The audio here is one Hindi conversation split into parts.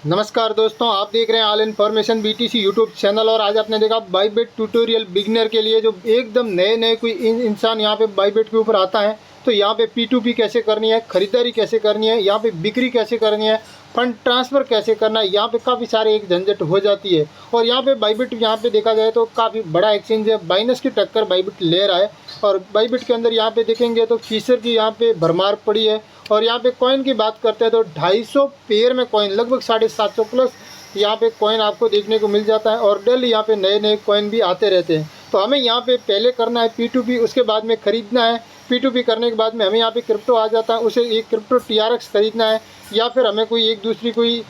नमस्कार दोस्तों, आप देख रहे हैं all information BTC YouTube channel. और आज आपने देखा बाइबिट ट्यूटोरियल बिगिनर के लिए, जो एकदम नए कोई इंसान यहाँ पे बाइबिट के ऊपर आता है तो यहाँ पे P2P कैसे करनी है, ख़रीदारी कैसे करनी है, यहाँ पे बिक्री कैसे करनी है, फंड ट्रांसफ़र कैसे करना है, यहाँ पे काफ़ी सारे एक झंझट हो जाती है। और यहाँ पे बाइबिट यहाँ पे देखा जाए तो काफ़ी बड़ा एक्सचेंज है, बाइनेंस की टक्कर बाइबिट ले रहा है। और बाइबिट के अंदर यहाँ पे देखेंगे तो फीचर की यहाँ पे भरमार पड़ी है। और यहाँ पे कॉइन की बात करते हैं तो 250 पेयर में कॉइन, लगभग 750 प्लस यहाँ पे कॉइन आपको देखने को मिल जाता है। और डेली यहाँ पे नए कॉइन भी आते रहते हैं। तो हमें यहाँ पे पहले करना है P2P, उसके बाद में ख़रीदना है। P2P करने के बाद में हमें यहाँ पे क्रिप्टो आ जाता है, उसे एक क्रिप्टो TRX खरीदना है, या फिर हमें कोई एक दूसरी कोई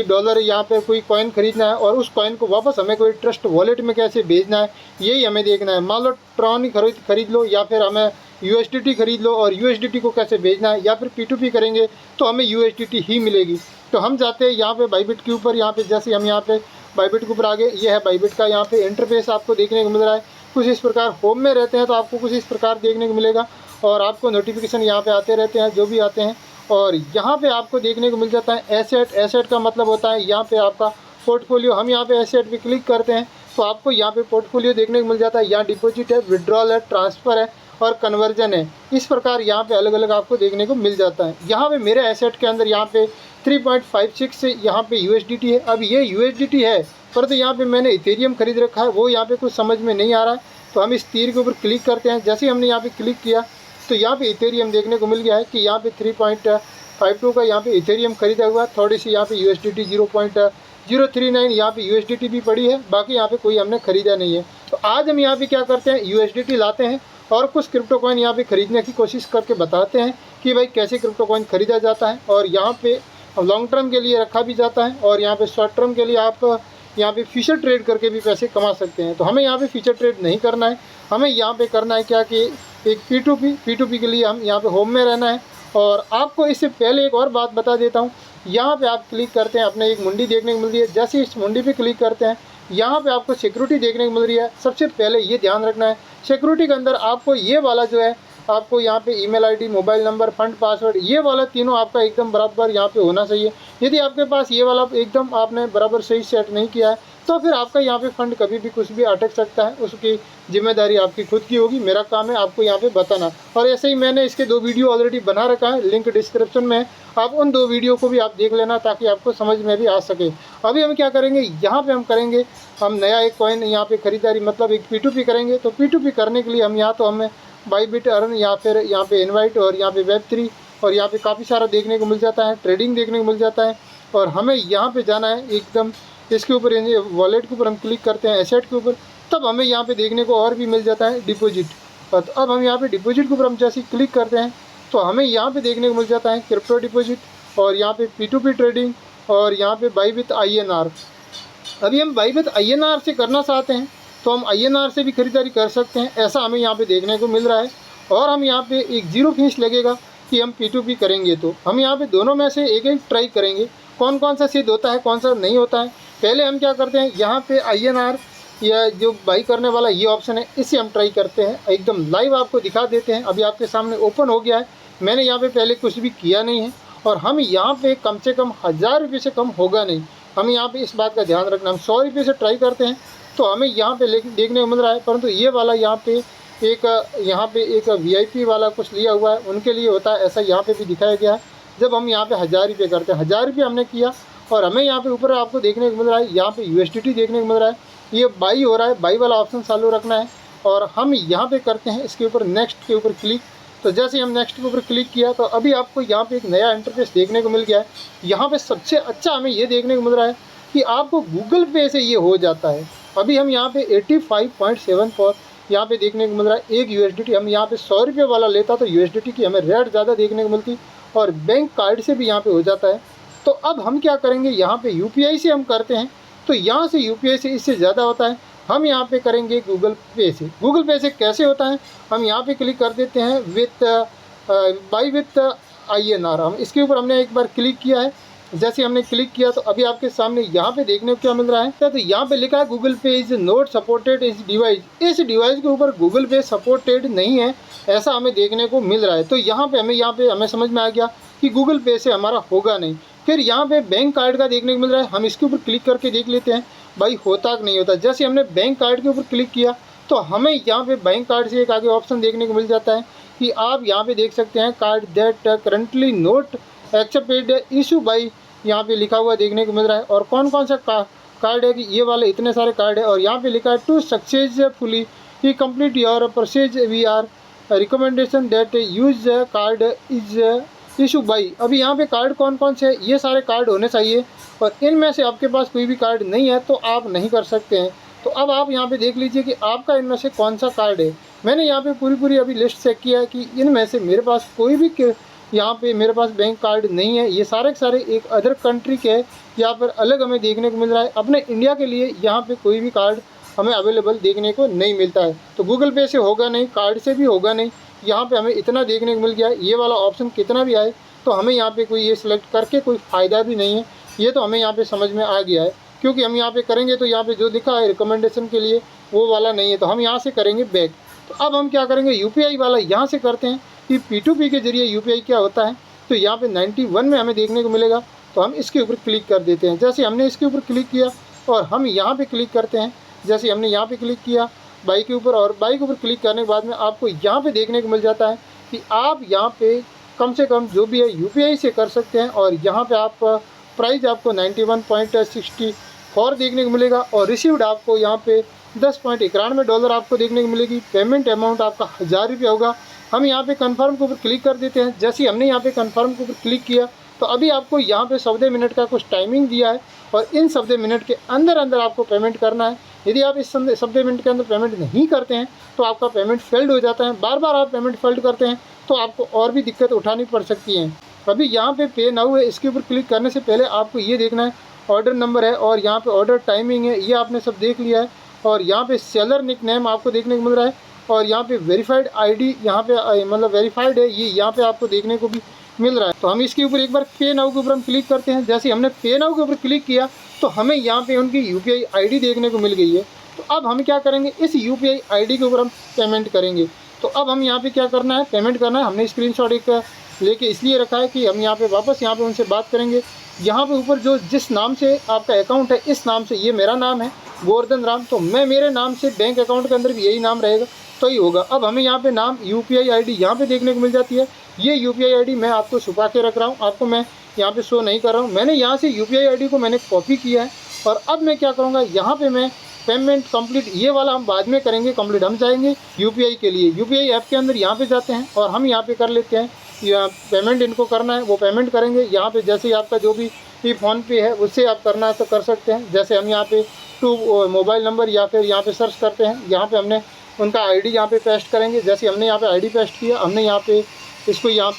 डॉलर यहाँ पे कोई कॉइन खरीदना है और उस कॉइन को वापस हमें कोई ट्रस्ट वॉलेट में कैसे भेजना है, यही हमें देखना है। मान लो ट्रॉन ही खरीद लो, या फिर हमें USDT खरीद लो, और USDT को कैसे भेजना है, या फिर P2P करेंगे तो हमें USDT ही मिलेगी। तो हम जाते हैं यहाँ पे बाइबिट के ऊपर। यहाँ पे जैसे हम यहाँ पे बाइबिट के ऊपर आगे, ये है बाइबिट का यहाँ पे इंटरफेस आपको देखने को मिल रहा है। कुछ इस प्रकार होम में रहते हैं तो आपको कुछ इस प्रकार देखने को मिलेगा, और आपको नोटिफिकेशन यहाँ पे आते रहते हैं जो भी आते हैं। और यहाँ पे आपको देखने को मिल जाता है एसेट का मतलब होता है यहाँ पे आपका पोर्टफोलियो। हम यहाँ पे एसेट पे क्लिक करते हैं तो आपको यहाँ पे पोर्टफोलियो देखने को मिल जाता है। यहाँ डिपॉजिट है, विड्रॉल है, ट्रांसफ़र है और कन्वर्जन है। इस प्रकार यहाँ पे अलग अलग आपको देखने को मिल जाता है। यहाँ पे मेरे एसेट के अंदर यहाँ पे 3.56 से यहाँ पे USDT है। अब ये USDT है, पर तो यहाँ पे मैंने इथेरियम खरीद रखा है, वो यहाँ पे कुछ समझ में नहीं आ रहा है। तो हम इस तीर के ऊपर क्लिक करते हैं। जैसे ही हमने यहाँ पे क्लिक किया तो यहाँ पे इथेरियम देखने को मिल गया है कि यहाँ पे 3.52 का यहाँ पे इथेरियम खरीदा हुआ। थोड़ी सी यहाँ पे USDT 0.039 यहाँ पे USDT भी पड़ी है, बाकी यहाँ पे कोई हमने ख़रीदा नहीं है। तो आज हम यहाँ पे क्या करते हैं, USDT लाते हैं और कुछ क्रिप्टो कॉइन यहाँ पे ख़रीदने की कोशिश करके बताते हैं कि भाई कैसे क्रिप्टो कॉइन ख़रीदा जाता है। और यहाँ पे लॉन्ग टर्म के लिए रखा भी जाता है, और यहाँ पे शॉर्ट टर्म के लिए आप यहाँ पे फ्यूचर ट्रेड करके भी पैसे कमा सकते हैं। तो हमें यहाँ पे फ्यूचर ट्रेड नहीं करना है, हमें यहाँ पे करना है क्या कि एक P2P के लिए हम यहाँ पे होम में रहना है। और आपको इससे पहले एक और बात बता देता हूँ। यहाँ पे आप क्लिक करते हैं, अपने एक मुंडी देखने को मिल रही है। जैसे इस मुंडी पे क्लिक करते हैं, यहाँ पे आपको सिक्योरिटी देखने को मिल रही है। सबसे पहले ये ध्यान रखना है, सिक्योरिटी के अंदर आपको ये वाला जो है, आपको यहाँ पे email ID, mobile number, fund password, ये वाला तीनों आपका एकदम बराबर यहाँ पे होना चाहिए। यदि आपके पास ये वाला एकदम आपने बराबर सही सेट नहीं किया है तो फिर आपका यहाँ पे फंड कभी भी कुछ भी अटक सकता है, उसकी जिम्मेदारी आपकी खुद की होगी। मेरा काम है आपको यहाँ पे बताना। और ऐसे ही मैंने इसके 2 वीडियो ऑलरेडी बना रखा है, लिंक डिस्क्रिप्शन में है, आप उन 2 वीडियो को भी आप देख लेना ताकि आपको समझ में भी आ सके। अभी हम क्या करेंगे, यहाँ पे हम करेंगे, हम नया एक कॉइन यहाँ पे ख़रीदारी मतलब एक P2P करेंगे। तो P2P करने के लिए हम यहाँ तो हमें बाइबिट अर्न, या फिर यहाँ पे इनवाइट, और यहाँ पे Web3, और यहाँ पे काफ़ी सारा देखने को मिल जाता है, ट्रेडिंग देखने को मिल जाता है। और हमें यहाँ पे जाना है एकदम इसके ऊपर, वॉलेट के ऊपर हम क्लिक करते हैं, एसेट के ऊपर, तब हमें यहाँ पे देखने को और भी मिल जाता है डिपॉजिट। और अब हम यहाँ पे डिपॉजिट के ऊपर हम जैसे क्लिक करते हैं तो हमें यहाँ पे देखने को मिल जाता है क्रिप्टो डिपॉजिट, और यहाँ पे P2P ट्रेडिंग, और यहाँ पे बाई विथ INR। अभी हम बाई विथ INR से करना चाहते हैं तो हम INR से भी खरीदारी कर सकते हैं, ऐसा हमें यहाँ पे देखने को मिल रहा है। और हम यहाँ पे एक 0 फीस लगेगा कि हम P2P करेंगे। तो हम यहाँ पे दोनों में से एक ट्राई करेंगे, कौन सा सिद्ध होता है, कौन सा नहीं होता है। पहले हम क्या करते हैं, यहाँ पे INR या जो बाई करने वाला ये ऑप्शन है, इसे हम ट्राई करते हैं, एकदम लाइव आपको दिखा देते हैं। अभी आपके सामने ओपन हो गया है, मैंने यहाँ पे पहले कुछ भी किया नहीं है। और हम यहाँ पे कम से कम 1000 रुपये से कम होगा नहीं, हमें यहाँ पे इस बात का ध्यान रखना। हम 100 रुपये से ट्राई करते हैं तो हमें यहाँ पे देखने को मिल रहा है, परंतु ये वाला यहाँ पे एक VIP वाला कुछ लिया हुआ है, उनके लिए होता है, ऐसा यहाँ पे भी दिखाया गया है। जब हम यहाँ पे 1000 रुपये करते हैं, 1000 रुपये हमने किया, और हमें यहाँ पे ऊपर आपको देखने को मिल रहा है, यहाँ पे USDT देखने को मिल रहा है, ये बाई हो रहा है, बाई वाला ऑप्शन चालू रखना है। और हम यहाँ पे करते हैं इसके ऊपर नेक्स्ट के ऊपर क्लिक। तो जैसे हम नेक्स्ट के ऊपर क्लिक किया तो अभी आपको यहाँ पे एक नया इंटरफेस देखने को मिल गया है। यहाँ पे सबसे अच्छा हमें ये देखने को मिल रहा है कि आपको गूगल पे से ये हो जाता है। अभी हम यहाँ पे 85.74 यहाँ पे देखने को मिल रहा है एक USDT। हम यहाँ पे 100 रुपये वाला लेता तो USDT की हमें रेट ज़्यादा देखने को मिलती, और बैंक कार्ड से भी यहाँ पे हो जाता है। तो अब हम क्या करेंगे, यहाँ पे UPI से हम करते हैं तो यहाँ से UPI से इससे ज़्यादा होता है। हम यहाँ पे करेंगे गूगल पे से। गूगल पे से कैसे होता है, हम यहाँ पे क्लिक कर देते हैं बाई विथ INR। हम इसके ऊपर हमने एक बार क्लिक किया है, जैसे हमने क्लिक किया तो अभी आपके सामने यहाँ पे देखने को क्या मिल रहा है, तो यहाँ पे लिखा है गूगल पे इज़ नॉट सपोर्टेड इस डिवाइस। इस डिवाइस के ऊपर गूगल पे सपोर्टेड नहीं है, ऐसा हमें देखने को मिल रहा है। तो यहाँ पे हमें समझ में आ गया कि गूगल पे से हमारा होगा नहीं। फिर यहाँ पे बैंक कार्ड का देखने को मिल रहा है, हम इसके ऊपर क्लिक करके देख लेते हैं भाई होता कि नहीं होता। जैसे हमने बैंक कार्ड के ऊपर क्लिक किया तो हमें यहाँ पे बैंक कार्ड से एक आगे ऑप्शन देखने को मिल जाता है कि आप यहाँ पे देख सकते हैं card that currently note accepted issue by, यहाँ पे लिखा हुआ देखने को मिल रहा है। और कौन कौन सा कार्ड है कि ये वाले इतने सारे कार्ड है। और यहाँ पे लिखा है to successfully he complete your purchase we are recommendation that use card is issue by. अभी यहाँ पे कार्ड कौन कौन से है, ये सारे कार्ड होने चाहिए और इनमें से आपके पास कोई भी कार्ड नहीं है तो आप नहीं कर सकते हैं। तो अब आप यहाँ पे देख लीजिए कि आपका इनमें से कौन सा कार्ड है। मैंने यहाँ पे पूरी अभी लिस्ट चेक किया है कि इनमें से मेरे पास कोई भी यहाँ पे मेरे पास बैंक कार्ड नहीं है। ये सारे के सारे एक अदर कंट्री के यहाँ पर अलग हमें देखने को मिल रहा है। अपने इंडिया के लिए यहाँ पे कोई भी कार्ड हमें अवेलेबल देखने को नहीं मिलता है। तो गूगल पे से होगा नहीं, कार्ड से भी होगा नहीं। यहाँ पे हमें इतना देखने को मिल गया है, ये वाला ऑप्शन कितना भी आए तो हमें यहाँ पे कोई ये सिलेक्ट करके कोई फ़ायदा भी नहीं है। ये तो हमें यहाँ पे समझ में आ गया है, क्योंकि हम यहाँ पे करेंगे तो यहाँ पे जो लिखा है रिकमेंडेशन के लिए वो वाला नहीं है, तो हम यहाँ से करेंगे बैक। तो अब हम क्या करेंगे, यूपीआई वाला यहाँ से करते हैं कि P2P के जरिए यूपीआई क्या होता है। तो यहाँ पे 91 में हमें देखने को मिलेगा, तो हम इसके ऊपर क्लिक कर देते हैं। जैसे हमने इसके ऊपर क्लिक किया और हम यहाँ पे क्लिक करते हैं, जैसे हमने यहाँ पे क्लिक किया बाई के ऊपर, और बाई के ऊपर क्लिक करने के बाद में आपको यहाँ पे देखने को मिल जाता है कि आप यहाँ पे कम से कम जो भी है यूपीआई से कर सकते हैं। और यहाँ पे आप प्राइस आपको 91.64 देखने को मिलेगा और रिसीव्ड आपको यहाँ पे $10.91 आपको देखने को मिलेगी। पेमेंट अमाउंट आपका 1000 रुपये होगा। हम यहाँ पे कंफर्म के ऊपर क्लिक कर देते हैं। जैसे ही हमने यहाँ पे कंफर्म के ऊपर क्लिक किया तो अभी आपको यहाँ पे 14 मिनट का कुछ टाइमिंग दिया है और इन 14 मिनट के अंदर आपको पेमेंट करना है। यदि आप इस 14 मिनट के अंदर पेमेंट नहीं करते हैं तो आपका पेमेंट फेल्ड हो जाता है। बार बार आप पेमेंट फेल्ड करते हैं तो आपको और भी दिक्कत उठानी पड़ सकती है। अभी यहाँ पे नाउ है, इसके ऊपर क्लिक करने से पहले आपको ये देखना है ऑर्डर नंबर है और यहाँ पे ऑर्डर टाइमिंग है, ये आपने सब देख लिया है। और यहाँ पे सेलर निक नेम आपको देखने को मिल रहा है और यहाँ पे वेरीफाइड आईडी यहाँ पे मतलब वेरीफाइड है, ये यहाँ पे आपको देखने को भी मिल रहा है। तो हम इसके ऊपर एक बार पे नाउ के ऊपर हम क्लिक करते हैं। जैसे हमने पे नाउ के ऊपर क्लिक किया तो हमें यहाँ पे उनकी यूपीआई आईडी देखने को मिल गई है। तो अब हम क्या करेंगे, इस यूपीआई आईडी के ऊपर हम पेमेंट करेंगे। तो अब हम यहाँ पे क्या करना है, पेमेंट करना है। हमने स्क्रीनशॉट एक लेके इसलिए रखा है कि हम यहाँ पे वापस यहाँ पे उनसे बात करेंगे। यहाँ पे ऊपर जो जिस नाम से आपका अकाउंट है, इस नाम से, ये मेरा नाम है गोवर्धन राम, तो मैं मेरे नाम से बैंक अकाउंट के अंदर भी यही नाम रहेगा तो ही होगा। अब हमें यहाँ पे नाम यूपीआई आईडी यहाँ पे देखने को मिल जाती है। ये यूपीआई आईडी मैं आपको छुपा के रख रहा हूँ, आपको मैं यहाँ पे शो नहीं कर रहा हूँ। मैंने यहाँ से यूपीआई आईडी को मैंने कॉपी किया है और अब मैं क्या करूँगा, यहाँ पे मैं पेमेंट कंप्लीट, ये वाला हम बाद में करेंगे कंप्लीट। हम जाएंगे यूपीआई के लिए, यूपीआई ऐप के अंदर यहाँ पे जाते हैं और हम यहाँ पे कर लेते हैं या पेमेंट इनको करना है वो पेमेंट करेंगे। यहाँ पे जैसे ही आपका जो भी फ़ोन पे है उससे आप करना है तो कर सकते हैं। जैसे हम यहाँ पे टू मोबाइल नंबर या फिर यहाँ पे सर्च करते हैं, यहाँ पे हमने उनका आईडी यहाँ पे पेस्ट करेंगे। जैसे हमने यहाँ पे आईडी पेस्ट किया, हमने यहाँ पे इसको यहाँ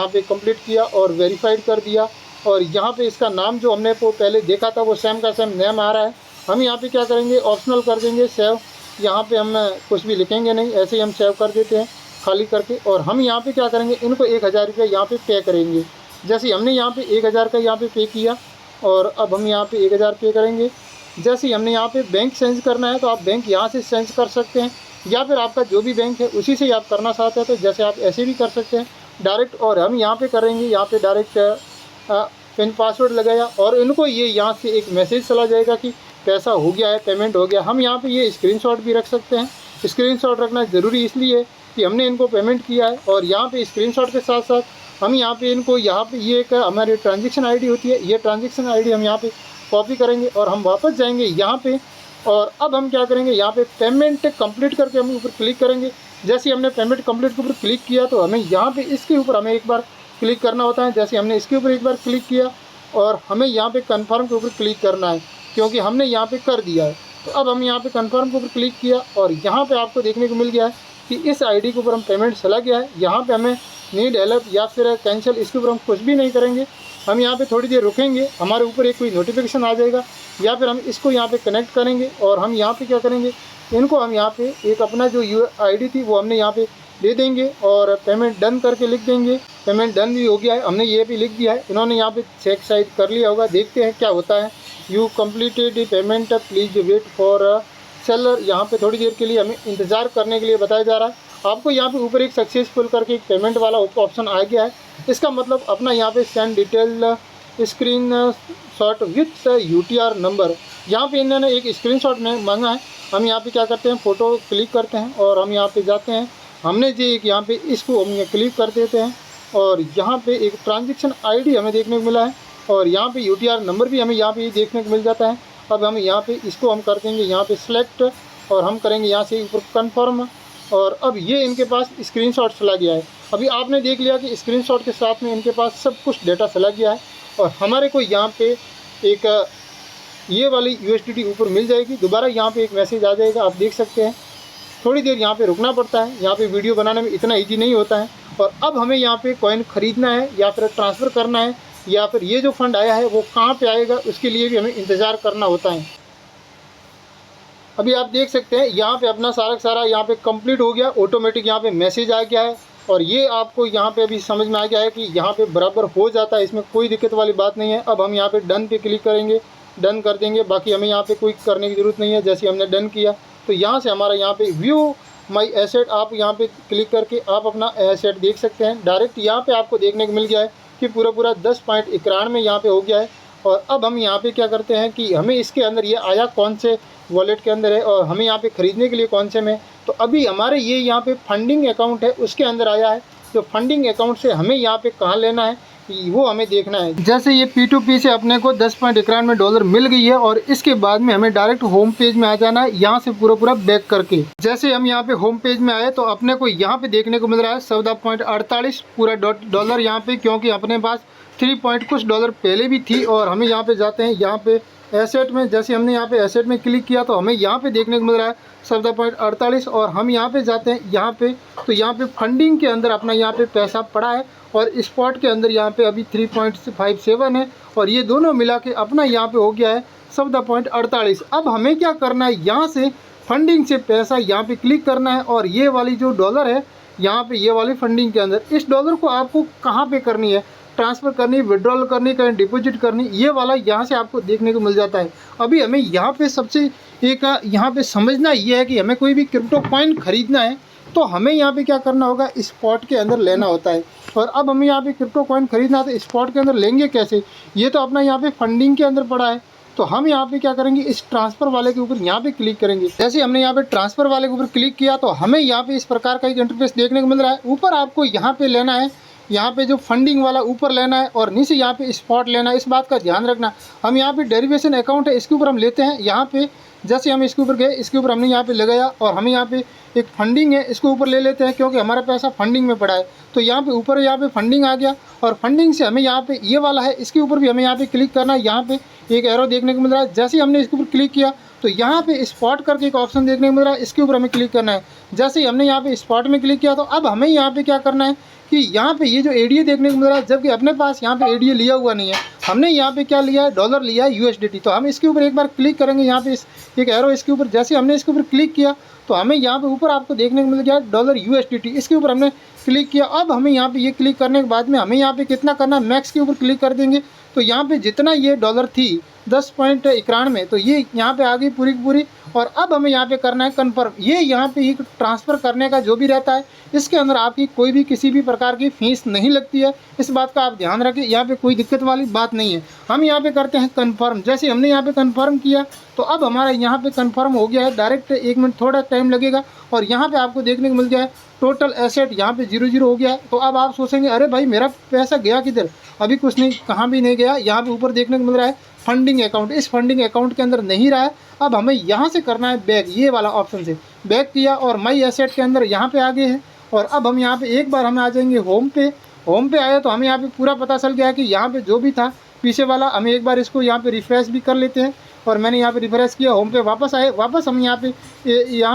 पे कंप्लीट किया और वेरीफाइड कर दिया। और यहाँ पे इसका नाम जो हमने वो पहले देखा था वो सेम का सेम नेम आ रहा है। हम यहाँ पे क्या करेंगे, ऑप्शनल कर देंगे सेव। यहाँ पे हम कुछ भी लिखेंगे नहीं, ऐसे ही हम सेव कर देते हैं खाली करके। और हम यहाँ पे क्या करेंगे, इनको 1000 रुपये यहाँ पे पे करेंगे। जैसे हमने यहाँ पे 1000 का यहाँ पे किया और अब हम यहाँ पे 1000 पे करेंगे। जैसे हमने यहाँ पे बैंक चेंज करना है तो आप बैंक यहाँ से चेंज कर सकते हैं या फिर आपका जो भी बैंक है उसी से आप करना चाहते हैं तो जैसे आप ऐसे भी कर सकते हैं डायरेक्ट। और हम यहाँ पे करेंगे, यहाँ पे डायरेक्ट पिन पासवर्ड लगाया और इनको ये यहाँ से एक मैसेज चला जाएगा कि पैसा हो गया है, पेमेंट हो गया। हम यहाँ पे ये स्क्रीनशॉट भी रख सकते हैं। स्क्रीनशॉट रखना ज़रूरी इसलिए कि हमने इनको पेमेंट किया है और यहाँ पे स्क्रीनशॉट के साथ साथ हम यहाँ पे इनको यहाँ पे ये एक हमारी ट्रांजेक्शन आईडी होती है, ये ट्रांजेक्शन आईडी हम यहाँ पे कॉपी करेंगे और हम वापस जाएंगे यहाँ पे। और अब हम क्या करेंगे, यहाँ पे पेमेंट कंप्लीट करके हम ऊपर क्लिक करेंगे। जैसे हमने पेमेंट कंप्लीट के ऊपर क्लिक किया तो हमें यहाँ पे इसके ऊपर हमें एक बार क्लिक करना होता है। जैसे हमने इसके ऊपर एक बार क्लिक किया और हमें यहाँ पे कन्फर्म के ऊपर क्लिक करना है क्योंकि हमने यहाँ पे कर दिया है। तो अब हम यहाँ पे कन्फर्म के ऊपर क्लिक किया और यहाँ पे आपको देखने को मिल गया है कि इस आईडी के ऊपर हम पेमेंट चला गया है। यहाँ पे हमें नीड हेल्प या फिर कैंसिल, इसके ऊपर हम कुछ भी नहीं करेंगे। हम यहाँ पे थोड़ी देर रुकेंगे, हमारे ऊपर एक कोई नोटिफिकेशन आ जाएगा या फिर हम इसको यहाँ पे कनेक्ट करेंगे और हम यहाँ पे क्या करेंगे, इनको हम यहाँ पे एक अपना जो आईडी थी वो हमने यहाँ पे दे देंगे और पेमेंट डन करके लिख देंगे। पेमेंट डन भी हो गया है, हमने ये भी लिख दिया है। इन्होंने यहाँ पे चेक साइड कर लिया होगा, देखते हैं क्या होता है। You completed payment, please wait for seller. यहाँ पे थोड़ी देर के लिए हमें इंतज़ार करने के लिए बताया जा रहा है आपको यहाँ पे ऊपर एक सक्सेसफुल करके एक पेमेंट वाला ऑप्शन आ गया है। इसका मतलब अपना यहाँ पे send detail screen shot with UTR number, यहाँ पे इन्होंने एक स्क्रीन शॉट में मांगा है। हम यहाँ पे क्या करते हैं, फ़ोटो क्लिक करते हैं और हम यहाँ पे जाते हैं, हमने जो एक यहाँ पे इसको हम ये क्लिक कर देते हैं और यहाँ पे एक ट्रांजैक्शन ID हमें देखने को मिला है और यहाँ पे UTR नंबर भी हमें यहाँ पे देखने को मिल जाता है। अब हम यहाँ पे इसको हम कर देंगे यहाँ पे सिलेक्ट और हम करेंगे यहाँ से ऊपर कन्फर्म और अब ये इनके पास स्क्रीनशॉट चला गया है। अभी आपने देख लिया कि स्क्रीनशॉट के साथ में इनके पास सब कुछ डेटा चला गया है और हमारे को यहाँ पे एक ये वाली USDT ऊपर मिल जाएगी। दोबारा यहाँ पे एक मैसेज आ जाएगा, आप देख सकते हैं। थोड़ी देर यहाँ पे रुकना पड़ता है, यहाँ पे वीडियो बनाने में इतना ईजी नहीं होता है। और अब हमें यहाँ पे कॉइन ख़रीदना है या फिर ट्रांसफ़र करना है या फिर ये जो फंड आया है वो कहाँ पे आएगा, उसके लिए भी हमें इंतज़ार करना होता है। अभी आप देख सकते हैं यहाँ पे अपना सारा यहाँ पे कंप्लीट हो गया, ऑटोमेटिक यहाँ पे मैसेज आ गया है और ये आपको यहाँ पे अभी समझ में आ गया है कि यहाँ पे बराबर हो जाता है, इसमें कोई दिक्कत वाली बात नहीं है। अब हम यहाँ पे डन पे क्लिक करेंगे, डन कर देंगे, बाकी हमें यहाँ पे कोई करने की ज़रूरत नहीं है। जैसे हमने डन किया तो यहाँ से हमारा यहाँ पे व्यू माई एसेट, आप यहाँ पे क्लिक करके आप अपना एसेट देख सकते हैं। डायरेक्ट यहाँ पे आपको देखने को मिल गया है कि पूरा 10.91 यहाँ पे हो गया है। और अब हम यहाँ पे क्या करते हैं कि हमें इसके अंदर ये आया कौन से वॉलेट के अंदर है और हमें यहाँ पे ख़रीदने के लिए कौन से में, तो अभी हमारे ये यहाँ पे फंडिंग अकाउंट है उसके अंदर आया है। तो फंडिंग अकाउंट से हमें यहाँ पे कहाँ लेना है वो हमें देखना है। जैसे ये P2P से अपने को 10.91 डॉलर मिल गई है और इसके बाद में हमें डायरेक्ट होम पेज में आ जाना है, यहाँ से पूरा बैक करके। जैसे हम यहाँ पे होम पेज में आए तो अपने को यहाँ पे देखने को मिल रहा है 14.48 पूरा डॉलर यहाँ पे, क्योंकि अपने पास 3 पॉइंट कुछ डॉलर पहले भी थी। और हमें यहाँ पे जाते हैं यहाँ पे एसेट में, जैसे हमने यहाँ पे एसेट में क्लिक किया तो हमें यहाँ पे देखने को मिल रहा है 14.48 और हम यहाँ पे जाते हैं यहाँ पे, तो यहाँ पे फंडिंग के अंदर अपना यहाँ पे पैसा पड़ा है और स्पॉट के अंदर यहाँ पे अभी 3.57 है और ये दोनों मिला के अपना यहाँ पे हो गया है 14.48। अब हमें क्या करना है, यहाँ से फंडिंग से पैसा यहाँ पे क्लिक करना है और ये वाली जो डॉलर है यहाँ पे ये वाली फंडिंग के अंदर, इस डॉलर को आपको कहाँ पे करनी है, ट्रांसफ़र करनी, विड्रॉल करनी, कहीं डिपॉजिट करनी, ये वाला यहाँ से आपको देखने को मिल जाता है। अभी हमें यहाँ पे सबसे एक यहाँ पे समझना ये है कि हमें कोई भी क्रिप्टो कॉइन ख़रीदना है तो हमें यहाँ पे क्या करना होगा, स्पॉट के अंदर लेना होता है। और अब हमें यहाँ पे क्रिप्टो कॉइन ख़रीदना है तो स्पॉट के अंदर लेंगे कैसे, ये तो अपना यहाँ पे फंडिंग के अंदर पड़ा है। तो हम यहाँ पे क्या करेंगे, इस ट्रांसफ़र वाले के ऊपर यहाँ पे क्लिक करेंगे। जैसे हमने यहाँ पे ट्रांसफ़र वाले के ऊपर क्लिक किया तो हमें यहाँ पे इस प्रकार का एक इंटरफेस देखने को मिल रहा है। ऊपर आपको यहाँ पे लेना है, यहाँ पे जो फंडिंग वाला ऊपर लेना है और नीचे यहाँ पे स्पॉट लेना है। इस बात का ध्यान रखना। हम यहाँ पे डेरिवेशन अकाउंट है इसके ऊपर हम लेते हैं। यहाँ पे जैसे हम इसके ऊपर गए, इसके ऊपर हमने यहाँ पे लगाया और हमें यहाँ पे एक फंडिंग है इसको ऊपर ले लेते हैं क्योंकि हमारा पैसा फंडिंग में पड़ा है। तो यहाँ पे ऊपर यहाँ पे फंडिंग आ गया और फंडिंग से हमें यहाँ पे ये वाला है इसके ऊपर भी हमें यहाँ पे क्लिक करना है। यहाँ पे एक एरो देखने को मिल रहा है, जैसे हमने इसके ऊपर क्लिक किया तो यहाँ पे स्पॉट करके एक ऑप्शन देखने को मिल रहा है, इसके ऊपर हमें क्लिक करना है। जैसे ही हमने यहाँ पे स्पॉट में क्लिक किया तो अब हमें यहाँ पे क्या करना है कि यहाँ पे ये जो एडीए देखने को मिल रहा है, जबकि अपने पास यहाँ पे एडीए लिया हुआ नहीं है, हमने यहाँ पे क्या लिया है, डॉलर लिया है USDT। तो हम इसके ऊपर एक बार क्लिक करेंगे, यहाँ पे एक एरो इसके ऊपर, जैसे हमने इसके ऊपर क्लिक किया तो हमें यहाँ पे ऊपर आपको देखने को मिल गया डॉलर USDT, इसके ऊपर हमने क्लिक किया। अब हमें यहाँ पे ये क्लिक करने के बाद में हमें यहाँ पे कितना करना है, मैक्स के ऊपर क्लिक कर देंगे। तो यहाँ पे जितना ये डॉलर थी 10.91 तो ये यहाँ पे आ गई पूरी की पूरी। और अब हमें यहाँ पे करना है कन्फर्म। ये यहाँ पे एक ट्रांसफ़र करने का जो भी रहता है इसके अंदर आपकी कोई भी किसी भी प्रकार की फ़ीस नहीं लगती है, इस बात का आप ध्यान रखें। यहाँ पे कोई दिक्कत वाली बात नहीं है। हम यहाँ पे करते हैं कन्फर्म। जैसे हमने यहाँ पे कन्फर्म किया तो अब हमारा यहाँ पे कन्फर्म हो गया है। डायरेक्ट 1 मिनट थोड़ा टाइम लगेगा और यहाँ पे आपको देखने को मिल गया है टोटल एसेट यहाँ पे 0 हो गया है। तो अब आप सोचेंगे अरे भाई मेरा पैसा गया किधर, अभी कुछ नहीं, कहाँ भी नहीं गया। यहाँ पे ऊपर देखने को मिल रहा है फंडिंग अकाउंट, इस फंडिंग अकाउंट के अंदर नहीं रहा है। अब हमें यहाँ से करना है बैक, ये वाला ऑप्शन से बैक किया और माई एसेट के अंदर यहाँ पे आ गए हैं। और अब हम यहाँ पे एक बार हमें आ जाएंगे होम पे। होम पे आए तो हमें यहाँ पे पूरा पता चल गया है कि यहाँ पे जो भी था पीछे वाला, हमें एक बार इसको यहाँ पे रिफ्रेश भी कर लेते हैं। और मैंने यहाँ पे रिफ्रेश किया, होम पे वापस आए, वापस हम यहाँ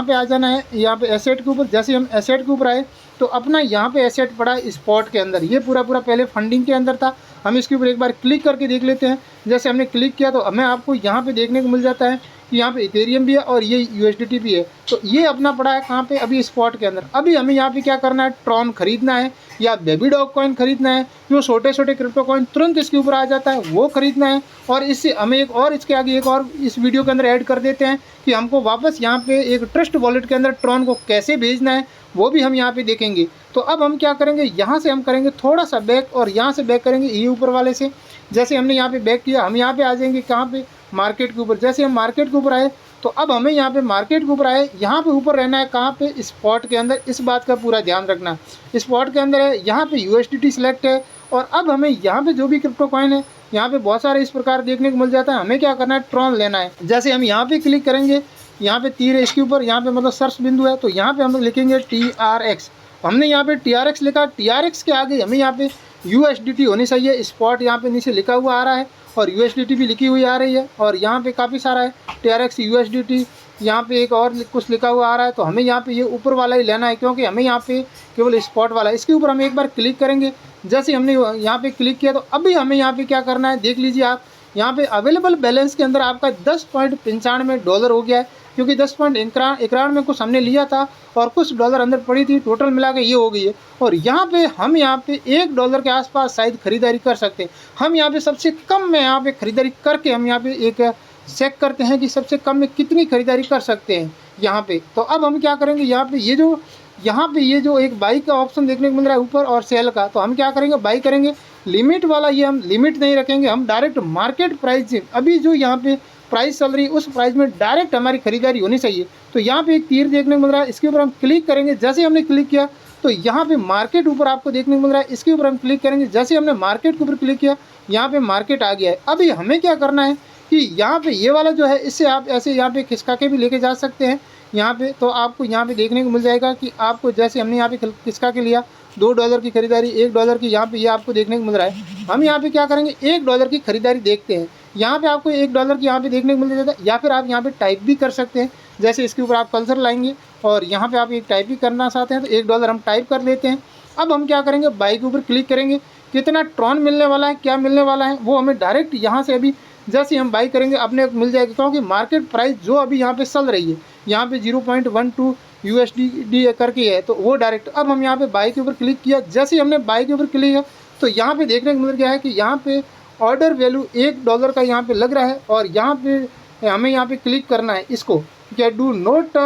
पे आ जाना है यहाँ पे एसेट के ऊपर। जैसे हम एसेट के ऊपर आए तो अपना यहाँ पे एसेट पड़ा है स्पॉट के अंदर, ये पूरा पहले फंडिंग के अंदर था। हम इसके ऊपर एक बार क्लिक करके देख लेते हैं। जैसे हमने क्लिक किया तो हमें आपको यहाँ पे देखने को मिल जाता है कि यहाँ पे इथेरियम भी है और ये USDT भी है। तो ये अपना पड़ा है कहाँ पे, अभी स्पॉट के अंदर। अभी हमें यहाँ पे क्या करना है, ट्रॉन खरीदना है या बेबी डॉग कॉइन खरीदना है, जो छोटे छोटे क्रिप्टो कॉइन तुरंत इसके ऊपर आ जाता है वो खरीदना है। और इससे हमें एक और इसके आगे एक और इस वीडियो के अंदर ऐड कर देते हैं कि हमको वापस यहाँ पे एक ट्रस्ट वॉलेट के अंदर ट्रॉन को कैसे भेजना है, वो भी हम यहाँ पे देखेंगे। तो अब हम क्या करेंगे, यहाँ से हम करेंगे थोड़ा सा बैक, और यहाँ से बैक करेंगे ये ऊपर वाले से। जैसे हमने यहाँ पे बैक किया, हम यहाँ पे आ जाएंगे कहाँ पे, मार्केट के ऊपर। जैसे हम मार्केट के ऊपर आए तो अब हमें यहाँ पे मार्केट के ऊपर आए, यहाँ पे ऊपर रहना है कहाँ पे, स्पॉट के अंदर। इस बात का पूरा ध्यान रखना, स्पॉट के अंदर है, यहाँ पे USDT सिलेक्ट है। और अब हमें यहाँ पे जो भी क्रिप्टो कॉइन है, यहाँ पे बहुत सारे इस प्रकार देखने को मिल जाता है। हमें क्या करना है, ट्रॉन लेना है। जैसे हम यहाँ पे क्लिक करेंगे, यहाँ पे तीर है इसके ऊपर, यहाँ पे मतलब सर्च बिंदु है, तो यहाँ पे हम लिखेंगे TRX। हमने यहाँ पे TRX लिखा, TRX के आगे हमें यहाँ पे USDT होनी चाहिए। स्पॉट यहाँ पे नीचे लिखा हुआ आ रहा है और USDT भी लिखी हुई आ रही है, और यहाँ पे काफ़ी सारा है TRX USDT, यहाँ पे एक और कुछ लिखा हुआ आ रहा है। तो हमें यहाँ पे ये ऊपर वाला ही लेना है, क्योंकि हमें यहाँ पे केवल स्पॉट वाला है। इसके ऊपर हम एक बार क्लिक करेंगे। जैसे हमने यहाँ पे क्लिक किया तो अभी हमें यहाँ पे क्या करना है, देख लीजिए आप, यहाँ पे अवेलेबल बैलेंस के अंदर आपका $10.95 हो गया है, क्योंकि 10.91 में कुछ हमने लिया था और कुछ डॉलर अंदर पड़ी थी, टोटल मिला के ये हो गई है। और यहाँ पे हम यहाँ पे $1 के आसपास शायद खरीदारी कर सकते हैं। हम यहाँ पे सबसे कम में यहाँ पे खरीदारी करके हम यहाँ पे एक चेक करते हैं कि सबसे कम में कितनी खरीदारी कर सकते हैं यहाँ पे। तो अब हम क्या करेंगे, यहाँ पे ये जो एक बाई का ऑप्शन देखने को मिल रहा है ऊपर और सेल का, तो हम क्या करेंगे, बाई करेंगे। लिमिट वाला ये हम लिमिट नहीं रखेंगे, हम डायरेक्ट मार्केट प्राइस से, अभी जो यहाँ पे प्राइस चल रही है उस प्राइस में डायरेक्ट हमारी खरीदारी होनी चाहिए। तो यहाँ पे एक तीर देखने को मिल रहा है, इसके ऊपर हम क्लिक करेंगे। जैसे हमने क्लिक किया तो यहाँ पे मार्केट ऊपर आपको देखने को मिल रहा है, इसके ऊपर हम क्लिक करेंगे। जैसे हमने मार्केट के ऊपर क्लिक किया, यहाँ पे मार्केट आ गया है। अभी हमें क्या करना है कि यहाँ पे ये वाला जो है, इससे आप ऐसे यहाँ पे खिसका के भी लेके जा सकते हैं यहाँ पे। तो आपको यहाँ पे देखने को मिल जाएगा कि आपको, जैसे हमने यहाँ पे खिसका के लिया, $2 की खरीदारी, $1 की, यहाँ पे ये आपको देखने को मिल रहा है। हम यहाँ पे क्या करेंगे, $1 की खरीदारी देखते हैं। यहाँ पे आपको $1 की यहाँ पे देखने को मिल जाता है, या फिर आप यहाँ पे टाइप भी कर सकते हैं। जैसे इसके ऊपर आप कर्सर लाएंगे और यहाँ पे आप एक टाइप भी करना चाहते हैं तो $1 हम टाइप कर लेते हैं। अब हम क्या करेंगे, बाई के ऊपर क्लिक करेंगे, कितना ट्रॉन मिलने वाला है, क्या मिलने वाला है, वो हमें डायरेक्ट यहाँ से अभी जैसे हम बाई करेंगे अपने मिल जाएगा, क्योंकि मार्केट प्राइस जो अभी यहाँ पे चल रही है, यहाँ पे 0.12 USD करके है, तो वो डायरेक्ट। अब हम यहाँ पे बाई के ऊपर क्लिक किया। जैसे हमने बाई के ऊपर क्लिक किया तो यहाँ पे देखने को मिल गया है कि यहाँ पे ऑर्डर वैल्यू $1 का यहाँ पे लग रहा है, और यहाँ पे हमें यहाँ पे क्लिक करना है इसको, क्या डू नोट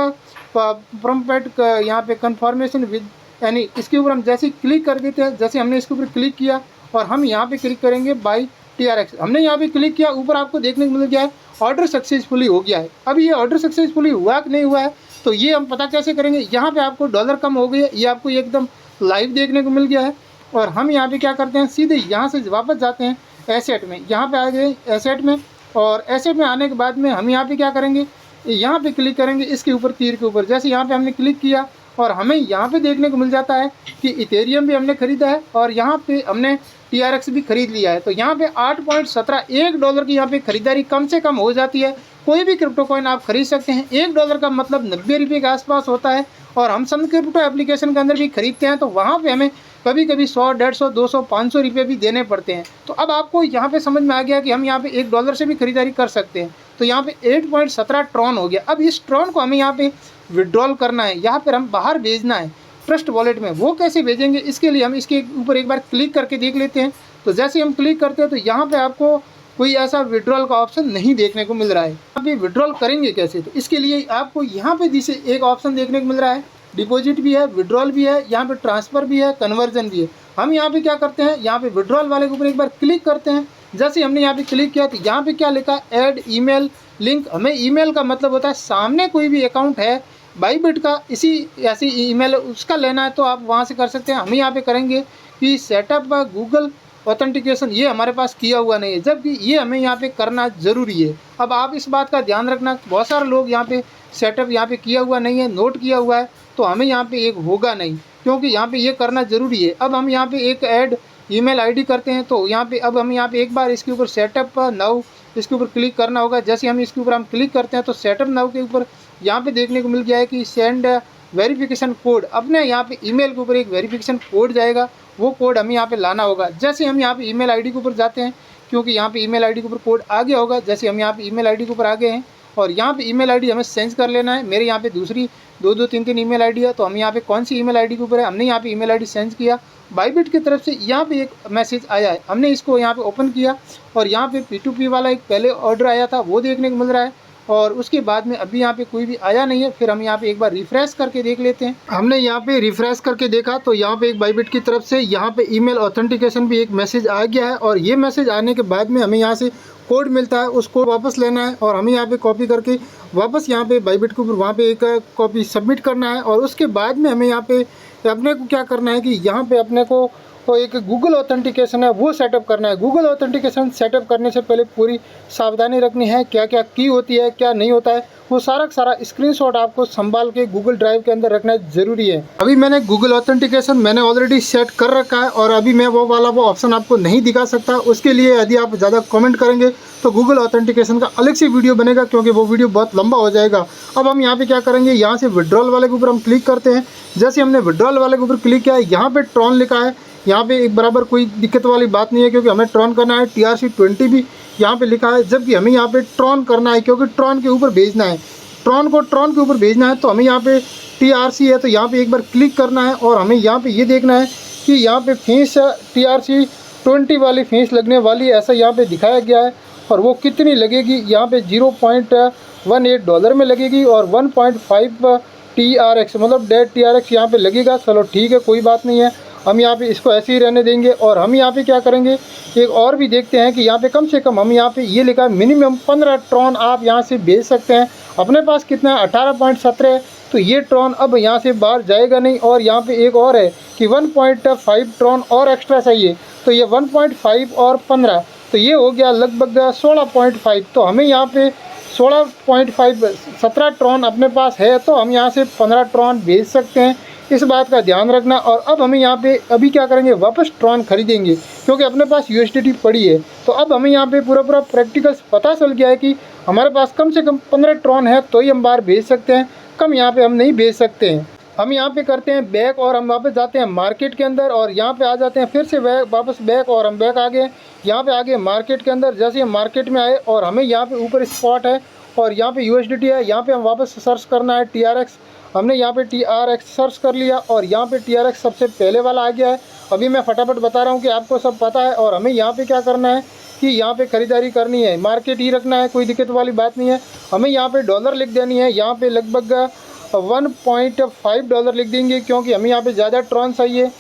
प्रॉम्प्ट यहाँ पे कन्फर्मेशन विद, यानी इसके ऊपर हम जैसे क्लिक कर देते हैं। जैसे हमने इसके ऊपर क्लिक किया और हम यहाँ पे क्लिक करेंगे बाई TRX। हमने यहाँ पे क्लिक किया, ऊपर आपको देखने को मिल गया है ऑर्डर सक्सेसफुली हो गया है। अभी ये ऑर्डर सक्सेसफुली हुआ कि नहीं हुआ है, तो ये हम पता कैसे करेंगे, यहाँ पे आपको डॉलर कम हो गई है, ये आपको एकदम लाइव देखने को मिल गया है। और हम यहाँ पे क्या करते हैं, सीधे यहाँ से वापस जाते हैं एसेट में। यहाँ पे आ गए एसेट में, और एसेट में आने के बाद में हम यहाँ पे क्या करेंगे, यहाँ पे क्लिक करेंगे इसके ऊपर, तीर के ऊपर। जैसे यहाँ पे हमने क्लिक किया और हमें यहाँ पे देखने को मिल जाता है कि इथेरियम भी हमने खरीदा है और यहाँ पे हमने TRX भी खरीद लिया है। तो यहाँ पे 8.17 $1 की यहाँ पे खरीदारी कम से कम हो जाती है। कोई भी क्रिप्टो कॉइन आप खरीद सकते हैं। $1 का मतलब 90 रुपये के आसपास होता है। और हम सन क्रिप्टो एप्लीकेशन के अंदर भी खरीदते हैं तो वहाँ पे हमें कभी कभी 100, 150, 200, 500 रुपये भी देने पड़ते हैं। तो अब आपको यहाँ पे समझ में आ गया कि हम यहाँ पे $1 से भी खरीदारी कर सकते हैं। तो यहाँ पे 8.17 ट्रॉन हो गया। अब इस ट्रॉन को हमें यहाँ पे विड्रॉल करना है, यहाँ पर हम बाहर भेजना है ट्रस्ट वॉलेट में। वो कैसे भेजेंगे, इसके लिए हम इसके ऊपर एक बार क्लिक करके देख लेते हैं। तो जैसे हम क्लिक करते हैं तो यहाँ पे आपको कोई ऐसा विड्रॉल का ऑप्शन नहीं देखने को मिल रहा है। आप ये विड्रॉल करेंगे कैसे, तो इसके लिए आपको यहाँ पे जिसे एक ऑप्शन देखने को मिल रहा है, डिपॉजिट भी है, विड्रॉल भी है, यहाँ पे ट्रांसफ़र भी है, कन्वर्जन भी है। हम यहाँ पे क्या करते हैं, यहाँ पे विड्रॉल वाले के ऊपर एक बार क्लिक करते हैं। जैसे हमने यहाँ पे क्लिक किया तो यहाँ पे क्या लिखा है, ऐड ईमेल लिंक। हमें ईमेल का मतलब होता है सामने कोई भी अकाउंट है बाईबिट का, इसी ऐसी ईमेल उसका लेना है तो आप वहाँ से कर सकते हैं। हम यहाँ पे करेंगे कि सेटअप गूगल ऑथेंटिकेशन, ये हमारे पास किया हुआ नहीं है, जबकि ये हमें यहाँ पे करना ज़रूरी है। अब आप इस बात का ध्यान रखना, बहुत सारे लोग यहाँ पे सेटअप यहाँ पे किया हुआ नहीं है, नोट किया हुआ है, तो हमें यहाँ पे एक होगा नहीं, क्योंकि यहाँ पे ये करना ज़रूरी है। अब हम यहाँ पे एक ऐड ईमेल आईडी करते हैं तो यहाँ पे अब हम यहाँ पे एक बार इसके ऊपर सेटअप नाउ इसके ऊपर क्लिक करना होगा। जैसे हम इसके ऊपर हम क्लिक करते हैं तो सेटअप नाउ के ऊपर यहाँ पे देखने को मिल गया है कि सेंड वेरिफिकेशन कोड। अपने यहाँ पे ईमेल के ऊपर एक वेरिफिकेशन कोड जाएगा, वो कोड हमें यहाँ पे लाना होगा। जैसे हम यहाँ पे ईमेल आईडी के ऊपर जाते हैं, क्योंकि यहाँ पे ईमेल आईडी के ऊपर कोड आ गया होगा। जैसे हम यहाँ पे ईमेल आईडी के ऊपर आ गए हैं और यहाँ पे ईमेल आईडी हमें चेंज कर लेना है। मेरे यहाँ पे दूसरी 2-2, 3-3 ईमेल आईडी है, तो हम यहाँ पे कौन सी ईमेल आईडी के ऊपर है, हमने यहाँ पे ईमेल आईडी चेंज किया। बाइबिट की तरफ से यहाँ पे एक मैसेज आया है। हमने इसको यहाँ पे ओपन किया और यहाँ पे P2P वाला एक पहले ऑर्डर आया था वो देखने को मिल रहा है, और उसके बाद में अभी यहाँ पे कोई भी आया नहीं है। फिर हम यहाँ पे एक बार रिफ्रेश करके देख लेते हैं। हमने यहाँ पे रिफ्रेश करके देखा तो यहाँ पे एक बाइबिट की तरफ से यहाँ पे ईमेल ऑथेंटिकेशन भी एक मैसेज आ गया है, और ये मैसेज आने के बाद में हमें यहाँ से कोड मिलता है, उस कोड वापस लेना है और हमें यहाँ पे कॉपी करके वापस यहाँ पे बाइबिट के ऊपर वहाँ पे एक कॉपी सबमिट करना है। और उसके बाद में हमें यहाँ पे अपने को क्या करना है कि यहाँ पे अपने को तो एक गूगल ऑथेंटिकेशन है वो सेटअप करना है। गूगल ऑथेंटिकेशन सेटअप करने से पहले पूरी सावधानी रखनी है, क्या क्या की होती है क्या नहीं होता है, वो सारा सारा स्क्रीनशॉट आपको संभाल के गूगल ड्राइव के अंदर रखना ज़रूरी है। अभी मैंने गूगल ऑथेंटिकेशन मैंने ऑलरेडी सेट कर रखा है, और अभी मैं वो वाला ऑप्शन आपको नहीं दिखा सकता। उसके लिए यदि आप ज़्यादा कमेंट करेंगे तो गूगल ऑथेंटिकेशन का अलग से वीडियो बनेगा, क्योंकि वो वीडियो बहुत लंबा हो जाएगा। अब हम यहाँ पे क्या करेंगे, यहाँ से विड्रॉल वाले के ऊपर हम क्लिक करते हैं। जैसे हमने विड्रॉल वाले के ऊपर क्लिक किया है, यहाँ पे ट्रॉन लिखा है, यहाँ पे एक बराबर कोई दिक्कत वाली बात नहीं है, क्योंकि हमें ट्रॉन करना है। TRC20 भी यहाँ पे लिखा है, जबकि हमें यहाँ पे ट्रॉन करना है, क्योंकि ट्रॉन के ऊपर भेजना है। ट्रॉन को ट्रॉन के ऊपर भेजना है तो हमें यहाँ पे TRC है तो यहाँ पे एक बार क्लिक करना है, और हमें यहाँ पे ये देखना है कि यहाँ पे फीस TRC20 वाली फीस लगने वाली है, ऐसा यहाँ पे दिखाया गया है। और वो कितनी लगेगी, यहाँ पे $0.18 में लगेगी, और 1.5 TRX मतलब डेढ़ TRX यहाँ पे लगेगा। चलो ठीक है, कोई बात नहीं है, हम यहाँ पे इसको ऐसे ही रहने देंगे। और हम यहाँ पे क्या करेंगे, एक और भी देखते हैं कि यहाँ पे कम से कम हम यहाँ पे ये लिखा है मिनिमम 15 ट्रॉन आप यहाँ से भेज सकते हैं। अपने पास कितना है 18.17 है, तो ये ट्रॉन अब यहाँ से बाहर जाएगा नहीं। और यहाँ पे एक और है कि 1.5 ट्रॉन और एक्स्ट्रा चाहिए, तो ये 1.5 और 15 तो ये हो गया लगभग 16.5। तो हमें यहाँ पे 16.5 17 ट्रॉन अपने पास है, तो हम यहाँ से 15 ट्रॉन भेज सकते हैं, इस बात का ध्यान रखना। और अब हमें यहाँ पे अभी क्या करेंगे, वापस ट्रॉन खरीदेंगे, क्योंकि अपने पास USDT पड़ी है। तो अब हमें यहाँ पे पूरा प्रैक्टिकल पता चल गया है कि हमारे पास कम से कम 15 ट्रॉन है तो ही हम बाहर भेज सकते हैं, कम यहाँ पे हम नहीं भेज सकते हैं। हम यहाँ पे करते हैं बैक, और हम वापस जाते हैं मार्केट के अंदर, और यहाँ पे आ जाते हैं फिर से वापस बैक, और हम बैक आ गए यहाँ पे आगे मार्केट के अंदर। जैसे हम मार्केट में आए और हमें यहाँ पे ऊपर स्पॉट है और यहाँ पे USDT है, यहाँ पे हम वापस सर्च करना है TRX। हमने यहाँ पे TRX सर्च कर लिया, और यहाँ पे TRX सबसे पहले वाला आ गया है। अभी मैं फटाफट बता रहा हूँ कि आपको सब पता है। और हमें यहाँ पे क्या करना है कि यहाँ पे ख़रीदारी करनी है, मार्केट ही रखना है, कोई दिक्कत वाली बात नहीं है। हमें यहाँ पे डॉलर लिख देनी है, यहाँ पे लगभग $1.5 लिख देंगे, क्योंकि हमें यहाँ पे ज़्यादा ट्रॉन चाहिए,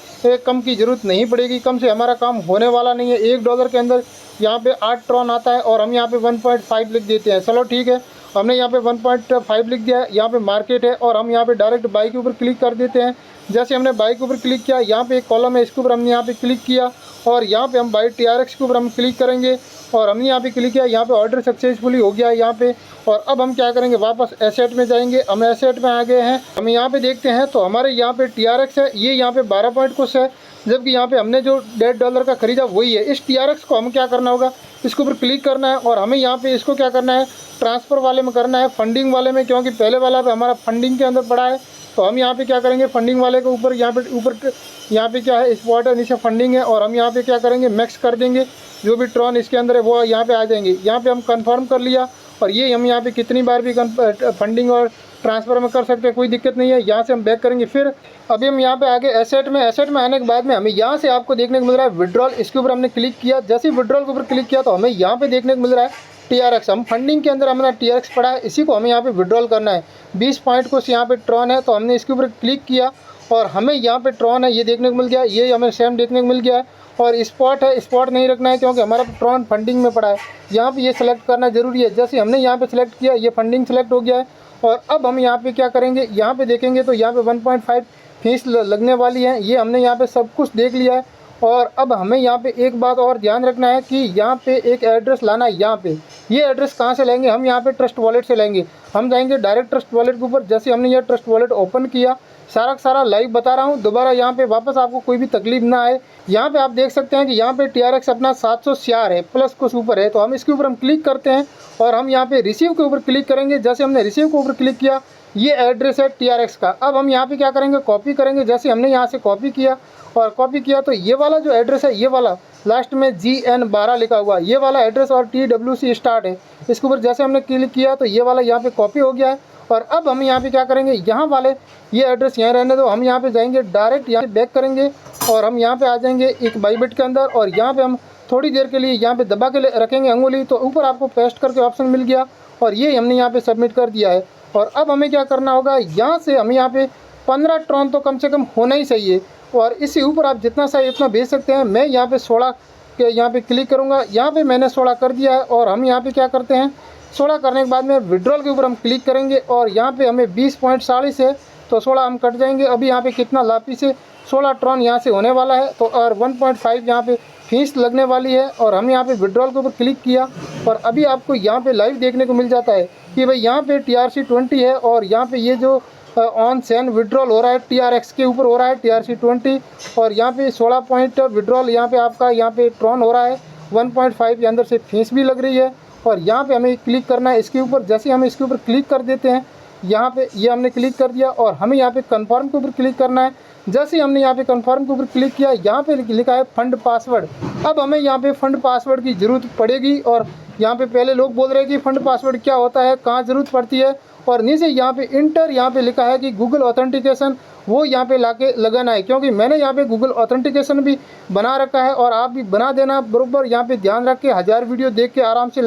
कम की ज़रूरत नहीं पड़ेगी, कम से हमारा काम होने वाला नहीं है। $1 के अंदर यहाँ पे 8 ट्रॉन आता है, और हम यहाँ पे 1.5 लिख देते हैं। चलो ठीक है, हमने यहाँ पे 1.5 लिख दिया है। यहाँ पे मार्केट है, और हम यहाँ पे डायरेक्ट बाई के ऊपर क्लिक कर देते हैं। जैसे हमने बाई के ऊपर क्लिक किया, यहाँ पे एक कॉलम है, इसके ऊपर हमने यहाँ पे क्लिक किया, और यहाँ पे हम बाई TRX के ऊपर हम क्लिक करेंगे, और हमने यहाँ पे क्लिक किया, यहाँ पे ऑर्डर सक्सेसफुली हो गया है यहाँ पे। और अब हम क्या करेंगे, वापस एसेट में जाएंगे। हम एसेट में आ गए हैं, हम यहाँ पे देखते हैं तो हमारे यहाँ पे TRX है, ये यहाँ पे 12 पॉइंट कुछ है, जबकि यहाँ पे हमने जो $1.5 का ख़रीदा वही है। इस TRX को हम क्या करना होगा, इसके ऊपर क्लिक करना है, और हमें यहाँ पे इसको क्या करना है, ट्रांसफ़र वाले में करना है, फंडिंग वाले में, क्योंकि पहले वाला पे हमारा फंडिंग के अंदर पड़ा है। तो हम यहाँ पे क्या करेंगे, फंडिंग वाले के ऊपर यहाँ पे क्या है, स्पॉट है, नीचे फंडिंग है, और हम यहाँ पे क्या करेंगे, मैक्स कर देंगे। जो भी ट्रॉन इसके अंदर है वो यहाँ पे आ जाएंगे। यहाँ पे हम कंफर्म कर लिया, और ये हम यहाँ पे कितनी बार भी फंडिंग और ट्रांसफ़र में कर सकते हैं, कोई दिक्कत नहीं है। यहाँ से हम बैक करेंगे। फिर अभी हम यहाँ पे आगे एसेट में आने के बाद में हमें यहाँ से आपको देखने को मिल रहा है विड्रॉल। इसके ऊपर हमने क्लिक किया, जैसे ही विड्रॉल के ऊपर क्लिक किया तो हमें यहाँ पे देखने को मिल रहा है TRX। हम फंडिंग के अंदर हमारा TRX पड़ा है, इसी को हमें यहाँ पे विड्रॉल करना है। 20 पॉइंट कुछ यहाँ पे ट्रॉन है, तो हमने इसके ऊपर क्लिक किया, और हमें यहाँ पे ट्रॉन है ये देखने को मिल गया, ये हमें सेम देखने को मिल गया है। और स्पॉट है, स्पॉट नहीं रखना है, क्योंकि हमारा ट्रॉन फंडिंग में पड़ा है। यहाँ पे ये सिलेक्ट करना ज़रूरी है। जैसे हमने यहाँ पे सिलेक्ट किया, ये फंडिंग सिलेक्ट हो गया है। और अब हम यहाँ पे क्या करेंगे, यहाँ पे देखेंगे तो यहाँ पे 1.5 फीस लगने वाली है, ये हमने यहाँ पे सब कुछ देख लिया है। और अब हमें यहाँ पे एक बात और ध्यान रखना है कि यहाँ पे एक एड्रेस लाना है। यहाँ पे ये एड्रेस कहाँ से लेंगे, हम यहाँ पे ट्रस्ट वॉलेट से लेंगे। हम जाएंगे डायरेक्ट ट्रस्ट वॉलेट के ऊपर। जैसे हमने यह ट्रस्ट वॉलेट ओपन किया, सारा सारा लाइव बता रहा हूँ, दोबारा यहाँ पे वापस आपको कोई भी तकलीफ ना आए। यहाँ पे आप देख सकते हैं कि यहाँ पे TRX अपना 700 है, प्लस कुछ ऊपर है। तो हम इसके ऊपर हम क्लिक करते हैं, और हम यहाँ पे रिसीव के ऊपर क्लिक करेंगे। जैसे हमने रिसीव के ऊपर क्लिक किया, ये एड्रेस है TRX का। अब हम यहाँ पे क्या करेंगे, कॉपी करेंगे। जैसे हमने यहाँ से कॉपी किया, और कॉपी किया तो ये वाला जो एड्रेस है, ये वाला लास्ट में GN12 लिखा हुआ, ये वाला एड्रेस और TWC स्टार्ट है, इसके ऊपर जैसे हमने क्लिक किया तो ये वाला यहाँ पे कॉपी हो गया है। और अब हम यहाँ पे क्या करेंगे, यहाँ वाले ये एड्रेस यहाँ रहने दो। हम यहाँ पे जाएंगे, डायरेक्ट यहाँ बैक करेंगे, और हम यहाँ पे आ जाएंगे एक बाइबिट के अंदर और यहाँ पे हम थोड़ी देर के लिए यहाँ पे दबा के रखेंगे अंगुली, तो ऊपर आपको पेस्ट करके ऑप्शन मिल गया और ये हमने यहाँ पे सबमिट कर दिया है। और अब हमें क्या करना होगा, यहाँ से हमें यहाँ पे 15 ट्रॉन तो कम से कम होना ही चाहिए और इससे ऊपर आप जितना चाहिए उतना भेज सकते हैं। मैं यहाँ पे 16 के यहाँ पे क्लिक करूँगा, यहाँ पे मैंने 16 कर दिया है और हम यहाँ पे क्या करते हैं, 16 करने के बाद में विड्रॉल के ऊपर हम क्लिक करेंगे और यहाँ पे हमें 20.40 है तो 16 हम कट जाएंगे। अभी यहाँ पे कितना लापी से 16 ट्रॉन यहाँ से होने वाला है, तो और 1.5 यहाँ पे फीस लगने वाली है। और हम यहाँ पे विड्रॉल के ऊपर क्लिक किया और अभी आपको यहाँ पे लाइव देखने को मिल जाता है कि भाई यहाँ पे TRC20 है और यहाँ पे ये जो ऑन सेन विड्रॉल हो रहा है TRX के ऊपर हो रहा है TRC20 और यहाँ पे 16 पॉइंट विड्रॉल यहाँ पे आपका यहाँ पे ट्रॉन हो रहा है 1.5 के अंदर से फीस भी लग रही है। और यहाँ पे हमें क्लिक करना है इसके ऊपर। जैसे हम इसके ऊपर क्लिक कर देते हैं, यहाँ पे ये हमने क्लिक कर दिया और हमें यहाँ पे कन्फर्म के ऊपर क्लिक करना है। जैसे हमने यहाँ पे कन्फर्म के ऊपर क्लिक किया, यहाँ पे लिखा है फंड पासवर्ड। अब हमें यहाँ पे फंड पासवर्ड की ज़रूरत पड़ेगी और यहाँ पे पहले लोग बोल रहे हैं कि फंड पासवर्ड क्या होता है, कहाँ ज़रूरत पड़ती है, और नीचे यहाँ पे इंटर यहाँ पे लिखा है कि गूगल ऑथेंटिकेशन, वो यहाँ पे लाके लगाना है। क्योंकि मैंने यहाँ पे गूगल ऑथेंटिकेशन भी बना रखा है और आप भी बना देना बराबर। यहाँ पे ध्यान रख के 1000 वीडियो देख के आराम से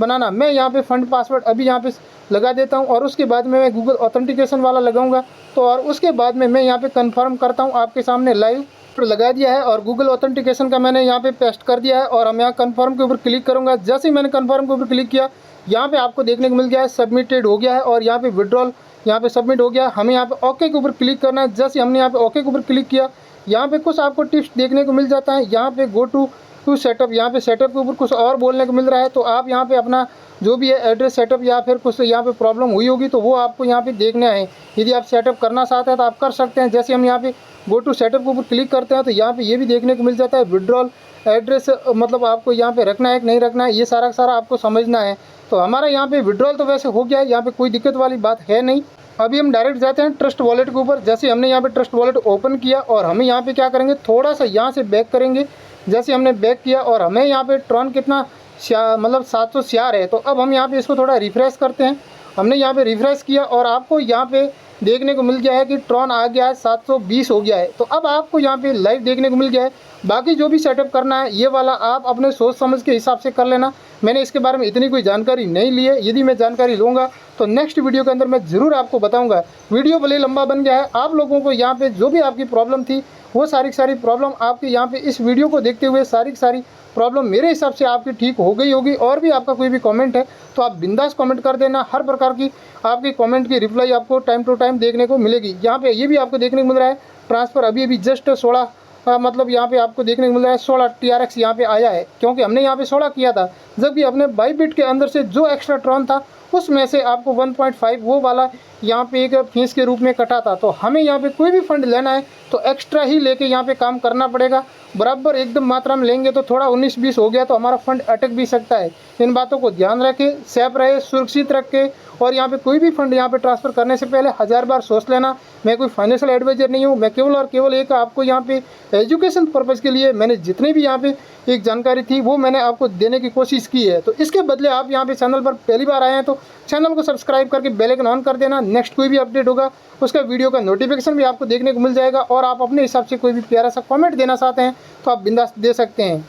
बनाना। मैं यहाँ पे फंड पासवर्ड अभी यहाँ पे लगा देता हूँ और उसके बाद में मैं गूगल ऑथेंटिकेशन वाला लगाऊंगा। तो और उसके बाद में मैं यहाँ पे कंफर्म करता हूँ आपके सामने लाइव लगा दिया है और गूगल ऑथेंटिकेशन का मैंने यहाँ पे पेस्ट कर दिया है और हम यहाँ कंफर्म के ऊपर क्लिक करूँगा। जैसे ही मैंने कंफर्म के ऊपर क्लिक किया, यहाँ पे आपको देखने को मिल गया है सबमिटेड हो गया है और यहाँ पे विड्रॉल यहाँ पे सबमिट हो गया। हमें यहाँ पे ओके के ऊपर क्लिक करना है। जैसे हमने यहाँ पे ओके के ऊपर क्लिक किया, यहाँ पे कुछ आपको टिप्स देखने को मिल जाता है। यहाँ पे गो टू सेटअप, यहाँ पे सेटअप के ऊपर कुछ और बोलने को मिल रहा है। तो आप यहाँ पे अपना जो भी है एड्रेस सेटअप या फिर कुछ यहाँ पे प्रॉब्लम हुई होगी तो वो आपको यहाँ पे देखना है। यदि आप सेटअप करना चाहते हैं तो आप कर सकते हैं। जैसे हम यहाँ पे गो टू सेटअप के ऊपर क्लिक करते हैं तो यहाँ पे ये भी देखने को मिल जाता है विड्रॉल एड्रेस, मतलब आपको यहाँ पे रखना है कि नहीं रखना है, ये सारा सारा आपको समझना है। तो हमारा यहाँ पे विड्रॉल तो वैसे हो गया है, यहाँ पे कोई दिक्कत वाली बात है नहीं। अभी हम डायरेक्ट जाते हैं ट्रस्ट वॉलेट के ऊपर। जैसे हमने यहाँ पे ट्रस्ट वॉलेट ओपन किया और हमें यहाँ पे क्या करेंगे, थोड़ा सा यहाँ से बैक करेंगे। जैसे हमने बैक किया और हमें यहाँ पे ट्रॉन कितना मतलब 700 है। तो अब हम यहाँ पे इसको थोड़ा रिफ्रेश करते हैं। हमने यहाँ पे रिफ्रेश किया और आपको यहाँ पे देखने को मिल गया है कि ट्रॉन आ गया है 720 हो गया है। तो अब आपको यहाँ पे लाइव देखने को मिल गया है। बाकी जो भी सेटअप करना है ये वाला आप अपने सोच समझ के हिसाब से कर लेना। मैंने इसके बारे में इतनी कोई जानकारी नहीं ली है। यदि मैं जानकारी लूँगा तो नेक्स्ट वीडियो के अंदर मैं ज़रूर आपको बताऊँगा। वीडियो भले लंबा बन गया है, आप लोगों को यहाँ पे जो भी आपकी प्रॉब्लम थी वो सारी प्रॉब्लम आपकी यहाँ पे इस वीडियो को देखते हुए सारी प्रॉब्लम मेरे हिसाब से आपकी ठीक हो गई होगी। और भी आपका कोई भी कमेंट है तो आप बिंदास कमेंट कर देना। हर प्रकार की आपकी कमेंट की रिप्लाई आपको टाइम टू टाइम देखने को मिलेगी। यहाँ पे ये भी आपको देखने को मिल रहा है ट्रांसफ़र अभी जस्ट 16 मतलब यहाँ पे आपको देखने को मिल रहा है 16 TRX यहाँ पे आया है, क्योंकि हमने यहाँ पे 16 किया था। जबकि अपने बाइबिट के अंदर से जो एक्स्ट्रा ट्रॉन था उसमें से आपको 1.5 वो वाला यहाँ पे एक फीस के रूप में कटा था। तो हमें यहाँ पे कोई भी फंड लेना है तो एक्स्ट्रा ही लेके यहाँ पे काम करना पड़ेगा। बराबर एकदम मात्रा में लेंगे तो थोड़ा 19-20 हो गया तो हमारा फंड अटक भी सकता है। इन बातों को ध्यान रखें, सेफ रहे, सुरक्षित रखें। और यहाँ पे कोई भी फंड यहाँ पे ट्रांसफ़र करने से पहले 1000 बार सोच लेना। मैं कोई फाइनेंशियल एडवाइजर नहीं हूँ, मैं केवल और केवल एक आपको यहाँ पे एजुकेशन पर्पज़ के लिए मैंने जितनी भी यहाँ पे एक जानकारी थी वो मैंने आपको देने की कोशिश की है। तो इसके बदले आप यहाँ पे चैनल पर पहली बार आए हैं तो चैनल को सब्सक्राइब करके बेल आइकन ऑन कर देना। नेक्स्ट कोई भी अपडेट होगा उसका वीडियो का नोटिफिकेशन भी आपको देखने को मिल जाएगा। और आप अपने हिसाब से कोई भी प्यारा सा कमेंट देना चाहते हैं तो आप बिंदास दे सकते हैं।